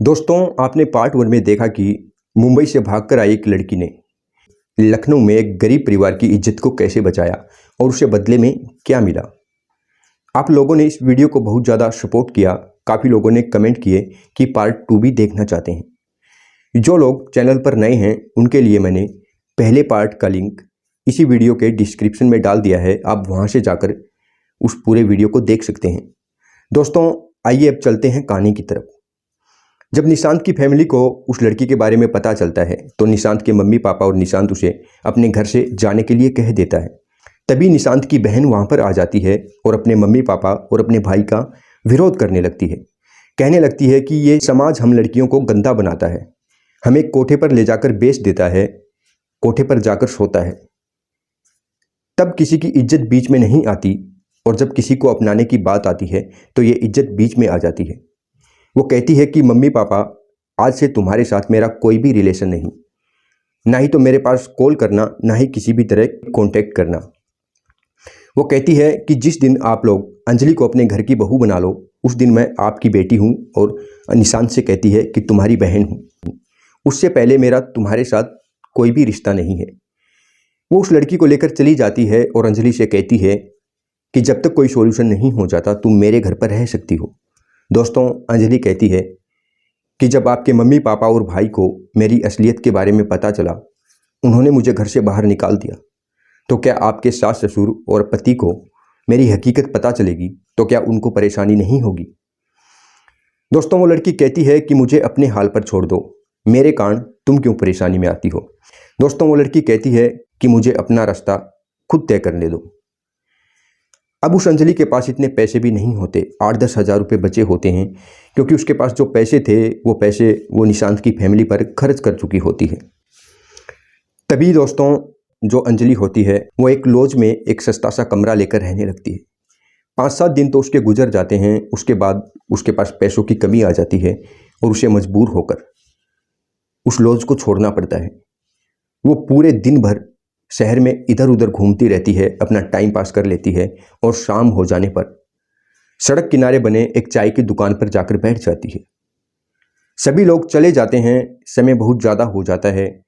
दोस्तों, आपने पार्ट 1 में देखा कि मुंबई से भागकर आई एक लड़की ने लखनऊ में एक गरीब परिवार की इज्जत को कैसे बचाया और उसे बदले में क्या मिला। आप लोगों ने इस वीडियो को बहुत ज़्यादा सपोर्ट किया। काफ़ी लोगों ने कमेंट किए कि पार्ट 2 भी देखना चाहते हैं। जो लोग चैनल पर नए हैं उनके लिए मैंने पहले पार्ट का लिंक इसी वीडियो के डिस्क्रिप्शन में डाल दिया है। आप वहाँ से जाकर उस पूरे वीडियो को देख सकते हैं। दोस्तों, आइए अब चलते हैं कहानी की तरफ। जब निशांत की फैमिली को उस लड़की के बारे में पता चलता है तो निशांत के मम्मी पापा और निशांत उसे अपने घर से जाने के लिए कह देता है। तभी निशांत की बहन वहाँ पर आ जाती है और अपने मम्मी पापा और अपने भाई का विरोध करने लगती है। कहने लगती है कि ये समाज हम लड़कियों को गंदा बनाता है, हमें कोठे पर ले जाकर बेच देता है, कोठे पर जाकर सोता है। तब किसी की इज्जत बीच में नहीं आती और जब किसी को अपनाने की बात आती है तो ये इज्जत बीच में आ जाती है। वो कहती है कि मम्मी पापा, आज से तुम्हारे साथ मेरा कोई भी रिलेशन नहीं, ना ही तो मेरे पास कॉल करना, ना ही किसी भी तरह कांटेक्ट करना। वो कहती है कि जिस दिन आप लोग अंजलि को अपने घर की बहू बना लो उस दिन मैं आपकी बेटी हूँ। और निशांत से कहती है कि तुम्हारी बहन हूँ, उससे पहले मेरा तुम्हारे साथ कोई भी रिश्ता नहीं है। वो उस लड़की को लेकर चली जाती है और अंजलि से कहती है कि जब तक कोई सॉल्यूशन नहीं हो जाता तुम मेरे घर पर रह सकती हो। दोस्तों, अंजलि कहती है कि जब आपके मम्मी पापा और भाई को मेरी असलियत के बारे में पता चला, उन्होंने मुझे घर से बाहर निकाल दिया, तो क्या आपके सास ससुर और पति को मेरी हकीकत पता चलेगी तो क्या उनको परेशानी नहीं होगी। दोस्तों, वो लड़की कहती है कि मुझे अपने हाल पर छोड़ दो, मेरे कारण तुम क्यों परेशानी में आती हो। दोस्तों, वो लड़की कहती है कि मुझे अपना रास्ता खुद तय करने दो। अब उस अंजलि के पास इतने पैसे भी नहीं होते, 8-10 हज़ार रुपये बचे होते हैं, क्योंकि उसके पास जो पैसे थे वो पैसे वो निशांत की फैमिली पर खर्च कर चुकी होती है। तभी दोस्तों, जो अंजलि होती है वो एक लॉज में एक सस्ता सा कमरा लेकर रहने लगती है। 5-7 दिन तो उसके गुजर जाते हैं। उसके बाद उसके पास पैसों की कमी आ जाती है और उसे मजबूर होकर उस लॉज को छोड़ना पड़ता है। वो पूरे दिन भर शहर में इधर उधर घूमती रहती है, अपना टाइम पास कर लेती है और शाम हो जाने पर सड़क किनारे बने एक चाय की दुकान पर जाकर बैठ जाती है। सभी लोग चले जाते हैं, समय बहुत ज़्यादा हो जाता है।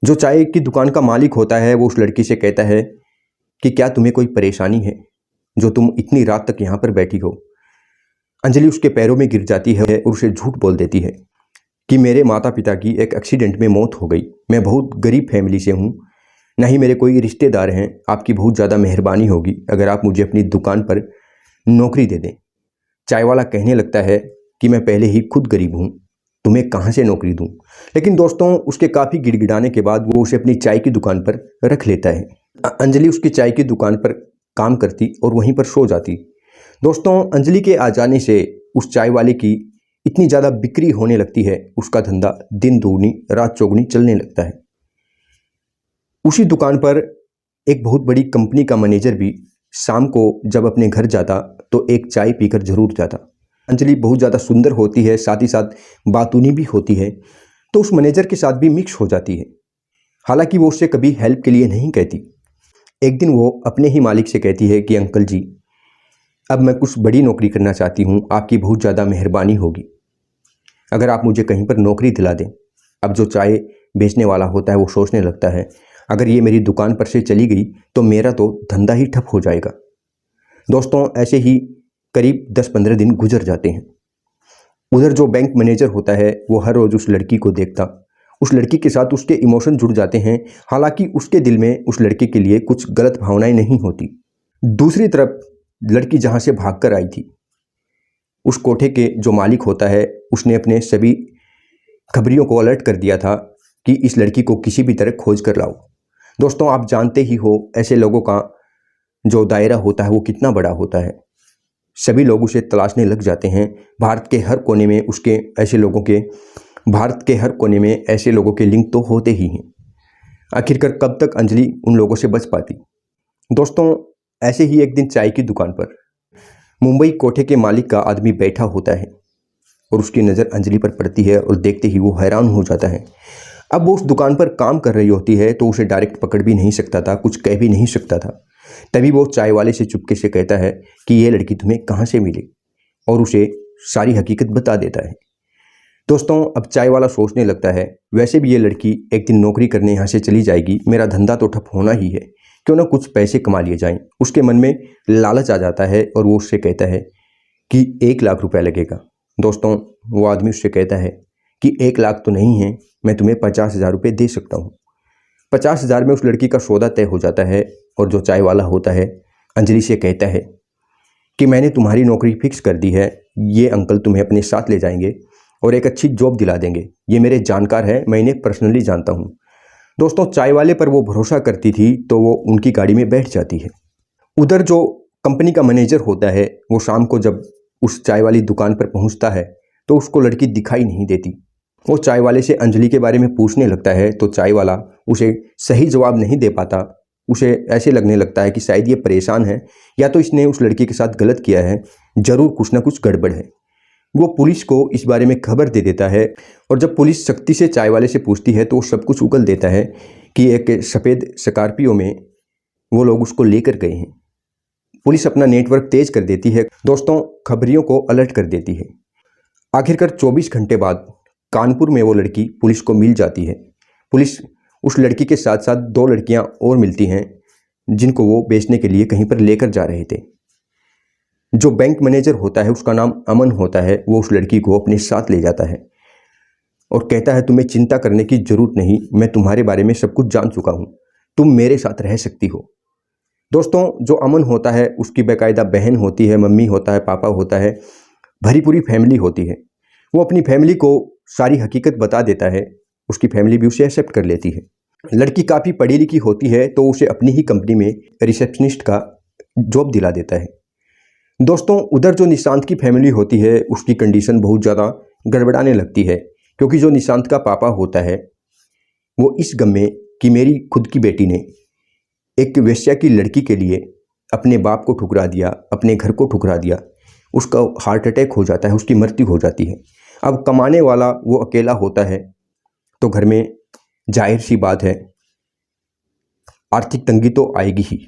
जो चाय की दुकान का मालिक होता है वो उस लड़की से कहता है कि क्या तुम्हें कोई परेशानी है जो तुम इतनी रात तक यहाँ पर बैठी हो। अंजलि उसके पैरों में गिर जाती है और उसे झूठ बोल देती है कि मेरे माता पिता की एक एक्सीडेंट में मौत हो गई, मैं बहुत गरीब फैमिली से हूँ, ना ही मेरे कोई रिश्तेदार हैं, आपकी बहुत ज़्यादा मेहरबानी होगी अगर आप मुझे अपनी दुकान पर नौकरी दे दें। चाय वाला कहने लगता है कि मैं पहले ही खुद गरीब हूँ, तुम्हें कहाँ से नौकरी दूँ। लेकिन दोस्तों, उसके काफ़ी गिड़गिड़ाने के बाद वो उसे अपनी चाय की दुकान पर रख लेता है। अंजलि उसकी चाय की दुकान पर काम करती और वहीं पर सो जाती। दोस्तों, अंजलि के आ जाने से उस चाय वाले की इतनी ज़्यादा बिक्री होने लगती है, उसका धंधा दिन दूनी रात चौगुनी चलने लगता है। उसी दुकान पर एक बहुत बड़ी कंपनी का मैनेजर भी शाम को जब अपने घर जाता तो एक चाय पीकर जरूर जाता। अंजलि बहुत ज़्यादा सुंदर होती है, साथ ही साथ बातूनी भी होती है, तो उस मैनेजर के साथ भी मिक्स हो जाती है। हालांकि वो उससे कभी हेल्प के लिए नहीं कहती। एक दिन वो अपने ही मालिक से कहती है कि अंकल जी, अब मैं कुछ बड़ी नौकरी करना चाहती हूँ, आपकी बहुत ज़्यादा मेहरबानी होगी अगर आप मुझे कहीं पर नौकरी दिला दें। अब जो चाय बेचने वाला होता है वो सोचने लगता है अगर ये मेरी दुकान पर से चली गई तो मेरा तो धंधा ही ठप हो जाएगा। दोस्तों, ऐसे ही करीब 10-15 दिन गुजर जाते हैं। उधर जो बैंक मैनेजर होता है वो हर रोज़ उस लड़की को देखता, उस लड़की के साथ उसके इमोशन जुड़ जाते हैं। हालांकि उसके दिल में उस लड़के के लिए कुछ गलत भावनाएं नहीं होती। दूसरी तरफ लड़की जहाँ से भाग कर आई थी, उस कोठे के जो मालिक होता है उसने अपने सभी खबरियों को अलर्ट कर दिया था कि इस लड़की को किसी भी तरह खोज कर लाओ। दोस्तों, आप जानते ही हो ऐसे लोगों का जो दायरा होता है वो कितना बड़ा होता है। सभी लोग उसे तलाशने लग जाते हैं। भारत के हर कोने में ऐसे लोगों के लिंक तो होते ही हैं। आखिरकार कब तक अंजलि उन लोगों से बच पाती। दोस्तों, ऐसे ही एक दिन चाय की दुकान पर मुंबई कोठे के मालिक का आदमी बैठा होता है और उसकी नज़र अंजलि पर पड़ती है और देखते ही वो हैरान हो जाता है। अब वो उस दुकान पर काम कर रही होती है तो उसे डायरेक्ट पकड़ भी नहीं सकता था, कुछ कह भी नहीं सकता था। तभी वो चाय वाले से चुपके से कहता है कि ये लड़की तुम्हें कहाँ से मिली और उसे सारी हकीकत बता देता है। दोस्तों अब चाय वाला सोचने लगता है, वैसे भी ये लड़की एक दिन नौकरी करने यहाँ से चली जाएगी, मेरा धंधा तो ठप होना ही है, क्यों ना कुछ पैसे कमा लिए जाएं। उसके मन में लालच आ जाता है और वो उससे कहता है कि 1 लाख रुपया लगेगा। दोस्तों वो आदमी उससे कहता है कि 1 लाख तो नहीं है, मैं तुम्हें 50,000 रुपये दे सकता हूँ। 50,000 में उस लड़की का सौदा तय हो जाता है और जो चाय वाला होता है अंजलि से कहता है कि मैंने तुम्हारी नौकरी फिक्स कर दी है, ये अंकल तुम्हें अपने साथ ले जाएंगे और एक अच्छी जॉब दिला देंगे। ये मेरे जानकार हैं, मैं इन्हें पर्सनली जानता हूँ। दोस्तों चाय वाले पर वो भरोसा करती थी तो वो उनकी गाड़ी में बैठ जाती है। उधर जो कंपनी का मैनेजर होता है वो शाम को जब उस चाय वाली दुकान पर पहुँचता है तो उसको लड़की दिखाई नहीं देती। वो चाय वाले से अंजलि के बारे में पूछने लगता है तो चाय वाला उसे सही जवाब नहीं दे पाता। उसे ऐसे लगने लगता है कि शायद ये परेशान है या तो इसने उस लड़की के साथ गलत किया है, ज़रूर कुछ ना कुछ गड़बड़ है। वो पुलिस को इस बारे में खबर दे देता है और जब पुलिस सख्ती से चाय वाले से पूछती है तो वो सब कुछ उगल देता है कि एक सफ़ेद स्कॉर्पियो में वो लोग उसको लेकर गए हैं। पुलिस अपना नेटवर्क तेज कर देती है, दोस्तों खबरियों को अलर्ट कर देती है। आखिरकार 24 घंटे बाद कानपुर में वो लड़की पुलिस को मिल जाती है। पुलिस उस लड़की के साथ साथ 2 लड़कियां और मिलती हैं जिनको वो बेचने के लिए कहीं पर लेकर जा रहे थे। जो बैंक मैनेजर होता है उसका नाम अमन होता है, वो उस लड़की को अपने साथ ले जाता है और कहता है तुम्हें चिंता करने की ज़रूरत नहीं, मैं तुम्हारे बारे में सब कुछ जान चुका हूँ, तुम मेरे साथ रह सकती हो। दोस्तों जो अमन होता है उसकी बाकायदा बहन होती है, मम्मी होता है, पापा होता है, भरी पूरी फैमिली होती है। वो अपनी फैमिली को सारी हकीकत बता देता है, उसकी फैमिली भी उसे एक्सेप्ट कर लेती है। लड़की काफ़ी पढ़ी लिखी होती है तो उसे अपनी ही कंपनी में रिसेप्शनिस्ट का जॉब दिला देता है। दोस्तों उधर जो निशांत की फैमिली होती है उसकी कंडीशन बहुत ज़्यादा गड़बड़ाने लगती है, क्योंकि जो निशांत का पापा होता है वो इस गम में कि मेरी खुद की बेटी ने एक वेश्या की लड़की के लिए अपने बाप को ठुकरा दिया, अपने घर को ठुकरा दिया, उसका हार्ट अटैक हो जाता है, उसकी मृत्यु हो जाती है। अब कमाने वाला वो अकेला होता है तो घर में जाहिर सी बात है आर्थिक तंगी तो आएगी ही।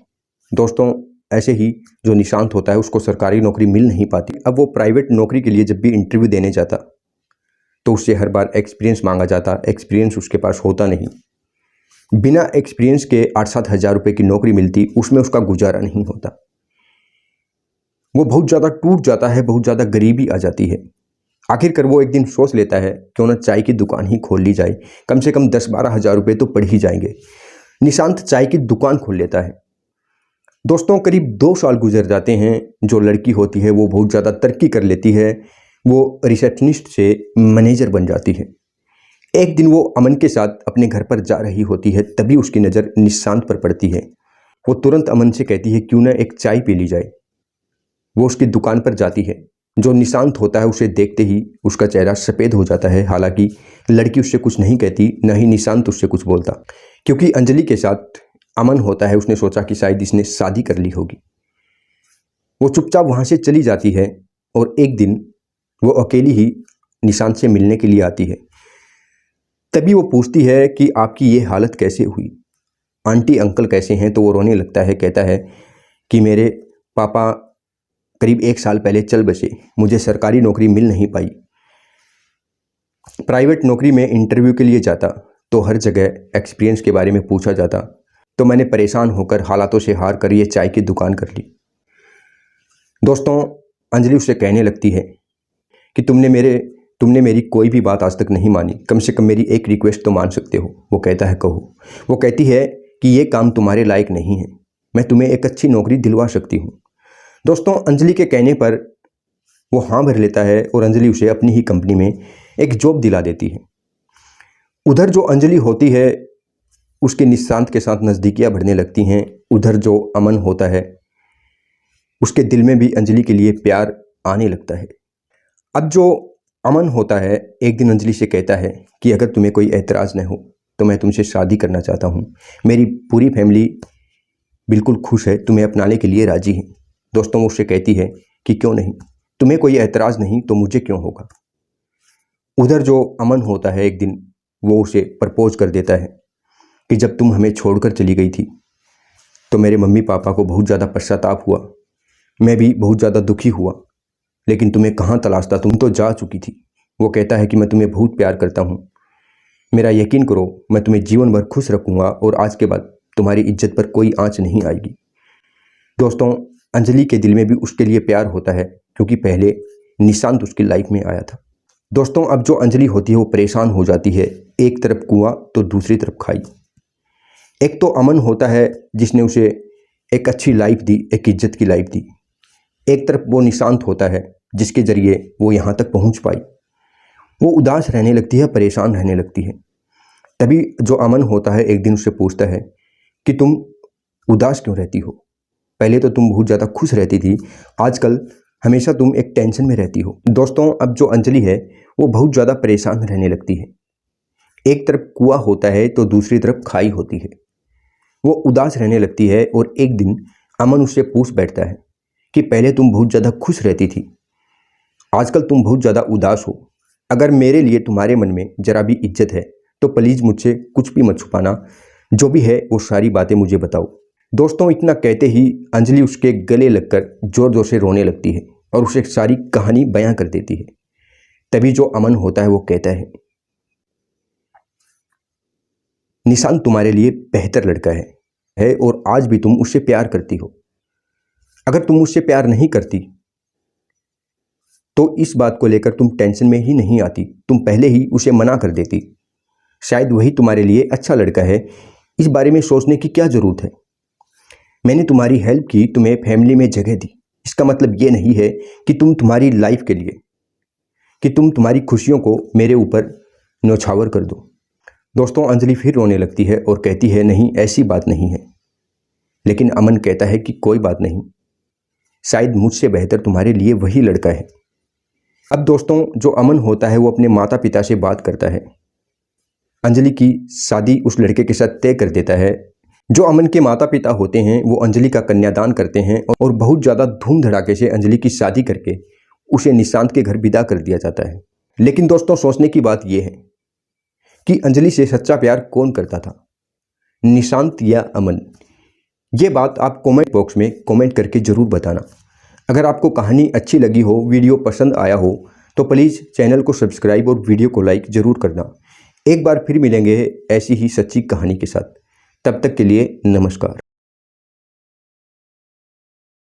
दोस्तों ऐसे ही जो निशांत होता है उसको सरकारी नौकरी मिल नहीं पाती। अब वो प्राइवेट नौकरी के लिए जब भी इंटरव्यू देने जाता तो उससे हर बार एक्सपीरियंस मांगा जाता, एक्सपीरियंस उसके पास होता नहीं। बिना एक्सपीरियंस के 8-7 हज़ार रुपये की नौकरी मिलती, उसमें उसका गुजारा नहीं होता। वो बहुत ज़्यादा टूट जाता है, बहुत ज़्यादा गरीबी आ जाती है। आखिरकार वो एक दिन सोच लेता है क्यों ना चाय की दुकान ही खोल ली जाए, कम से कम 10-12 हज़ार रुपये तो पड़ ही जाएंगे। निशांत चाय की दुकान खोल लेता है। दोस्तों करीब 2 साल गुजर जाते हैं। जो लड़की होती है वो बहुत ज़्यादा तरक्की कर लेती है, वो रिसेप्शनिस्ट से मैनेजर बन जाती है। एक दिन वो अमन के साथ अपने घर पर जा रही होती है, तभी उसकी नज़र निशांत पर पड़ती है। वो तुरंत अमन से कहती है क्यों ना एक चाय पी ली जाए। वो उसकी दुकान पर जाती है। जो निशांत होता है उसे देखते ही उसका चेहरा सफ़ेद हो जाता है। हालांकि लड़की उससे कुछ नहीं कहती, न ही निशांत उससे कुछ बोलता, क्योंकि अंजलि के साथ अमन होता है उसने सोचा कि शायद इसने शादी कर ली होगी। वो चुपचाप वहाँ से चली जाती है और एक दिन वो अकेली ही निशांत से मिलने के लिए आती है। तभी वो पूछती है कि आपकी ये हालत कैसे हुई, आंटी अंकल कैसे हैं। तो वो रोने लगता है, कहता है कि मेरे पापा करीब 1 साल पहले चल बसे, मुझे सरकारी नौकरी मिल नहीं पाई। प्राइवेट नौकरी में इंटरव्यू के लिए जाता तो हर जगह एक्सपीरियंस के बारे में पूछा जाता, तो मैंने परेशान होकर हालातों से हार कर ये चाय की दुकान कर ली। दोस्तों अंजलि उससे कहने लगती है कि तुमने मेरी कोई भी बात आज तक नहीं मानी, कम से कम मेरी एक रिक्वेस्ट तो मान सकते हो। वो कहता है कहो। वो कहती है कि ये काम तुम्हारे लायक नहीं है, मैं तुम्हें एक अच्छी नौकरी दिलवा सकती हूँ। दोस्तों अंजलि के कहने पर वो हाँ भर लेता है और अंजलि उसे अपनी ही कंपनी में एक जॉब दिला देती है। उधर जो अंजलि होती है उसके निशांत के साथ नज़दीकियाँ बढ़ने लगती हैं। उधर जो अमन होता है उसके दिल में भी अंजलि के लिए प्यार आने लगता है। अब जो अमन होता है एक दिन अंजलि से कहता है कि अगर तुम्हें कोई एतराज़ न हो तो मैं तुमसे शादी करना चाहता हूँ, मेरी पूरी फैमिली बिल्कुल खुश है, तुम्हें अपनाने के लिए राज़ी है। दोस्तों वो उससे कहती है कि क्यों नहीं, तुम्हें कोई एतराज़ नहीं तो मुझे क्यों होगा। उधर जो अमन होता है एक दिन वो उसे प्रपोज कर देता है कि जब तुम हमें छोड़कर चली गई थी तो मेरे मम्मी पापा को बहुत ज़्यादा पश्चाताप हुआ, मैं भी बहुत ज़्यादा दुखी हुआ, लेकिन तुम्हें कहाँ तलाशता, तुम तो जा चुकी थी। वो कहता है कि मैं तुम्हें बहुत प्यार करता हूँ, मेरा यकीन करो, मैं तुम्हें जीवन भर खुश रखूँगा और आज के बाद तुम्हारी इज्जत पर कोई आँच नहीं आएगी। दोस्तों, अंजलि के दिल में भी उसके लिए प्यार होता है, क्योंकि पहले निशांत उसकी लाइफ में आया था। दोस्तों, अब जो अंजलि होती है वो परेशान हो जाती है, एक तरफ कुआं तो दूसरी तरफ खाई। एक तो अमन होता है जिसने उसे एक अच्छी लाइफ दी, एक इज्जत की लाइफ दी। एक तरफ वो निशांत होता है जिसके जरिए वो यहाँ तक पहुँच पाई। वो उदास रहने लगती है, परेशान रहने लगती है। तभी जो अमन होता है एक दिन उससे पूछता है कि तुम उदास क्यों रहती हो? पहले तो तुम बहुत ज़्यादा खुश रहती थी, आजकल हमेशा तुम एक टेंशन में रहती हो। दोस्तों, अब जो अंजलि है वो बहुत ज़्यादा परेशान रहने लगती है। एक तरफ कुआं होता है तो दूसरी तरफ खाई होती है। वो उदास रहने लगती है और एक दिन अमन उससे पूछ बैठता है कि पहले तुम बहुत ज़्यादा खुश रहती थी, आजकल तुम बहुत ज़्यादा उदास हो। अगर मेरे लिए तुम्हारे मन में ज़रा भी इज्जत है तो प्लीज़ मुझसे कुछ भी मत छुपाना, जो भी है वो सारी बातें मुझे बताओ। दोस्तों, इतना कहते ही अंजलि उसके गले लगकर ज़ोर ज़ोर से रोने लगती है और उसे सारी कहानी बयां कर देती है। तभी जो अमन होता है वो कहता है, निशांत तुम्हारे लिए बेहतर लड़का है और आज भी तुम उससे प्यार करती हो। अगर तुम उससे प्यार नहीं करती तो इस बात को लेकर तुम टेंशन में ही नहीं आती, तुम पहले ही उसे मना कर देती। शायद वही तुम्हारे लिए अच्छा लड़का है, इस बारे में सोचने की क्या ज़रूरत है? मैंने तुम्हारी हेल्प की, तुम्हें फैमिली में जगह दी, इसका मतलब ये नहीं है कि तुम्हारी लाइफ के लिए, कि तुम्हारी खुशियों को मेरे ऊपर न्यौछावर कर दो। दोस्तों, अंजलि फिर रोने लगती है और कहती है नहीं, ऐसी बात नहीं है। लेकिन अमन कहता है कि कोई बात नहीं, शायद मुझसे बेहतर तुम्हारे लिए वही लड़का है। अब दोस्तों, जो अमन होता है वो अपने माता पिता से बात करता है, अंजलि की शादी उस लड़के के साथ तय कर देता है। जो अमन के माता पिता होते हैं वो अंजलि का कन्यादान करते हैं और बहुत ज़्यादा धूम धड़ाके से अंजलि की शादी करके उसे निशांत के घर विदा कर दिया जाता है। लेकिन दोस्तों, सोचने की बात यह है कि अंजलि से सच्चा प्यार कौन करता था, निशांत या अमन? ये बात आप कमेंट बॉक्स में कमेंट करके ज़रूर बताना। अगर आपको कहानी अच्छी लगी हो, वीडियो पसंद आया हो तो प्लीज़ चैनल को सब्सक्राइब और वीडियो को लाइक ज़रूर करना। एक बार फिर मिलेंगे ऐसी ही सच्ची कहानी के साथ, तब तक के लिए नमस्कार।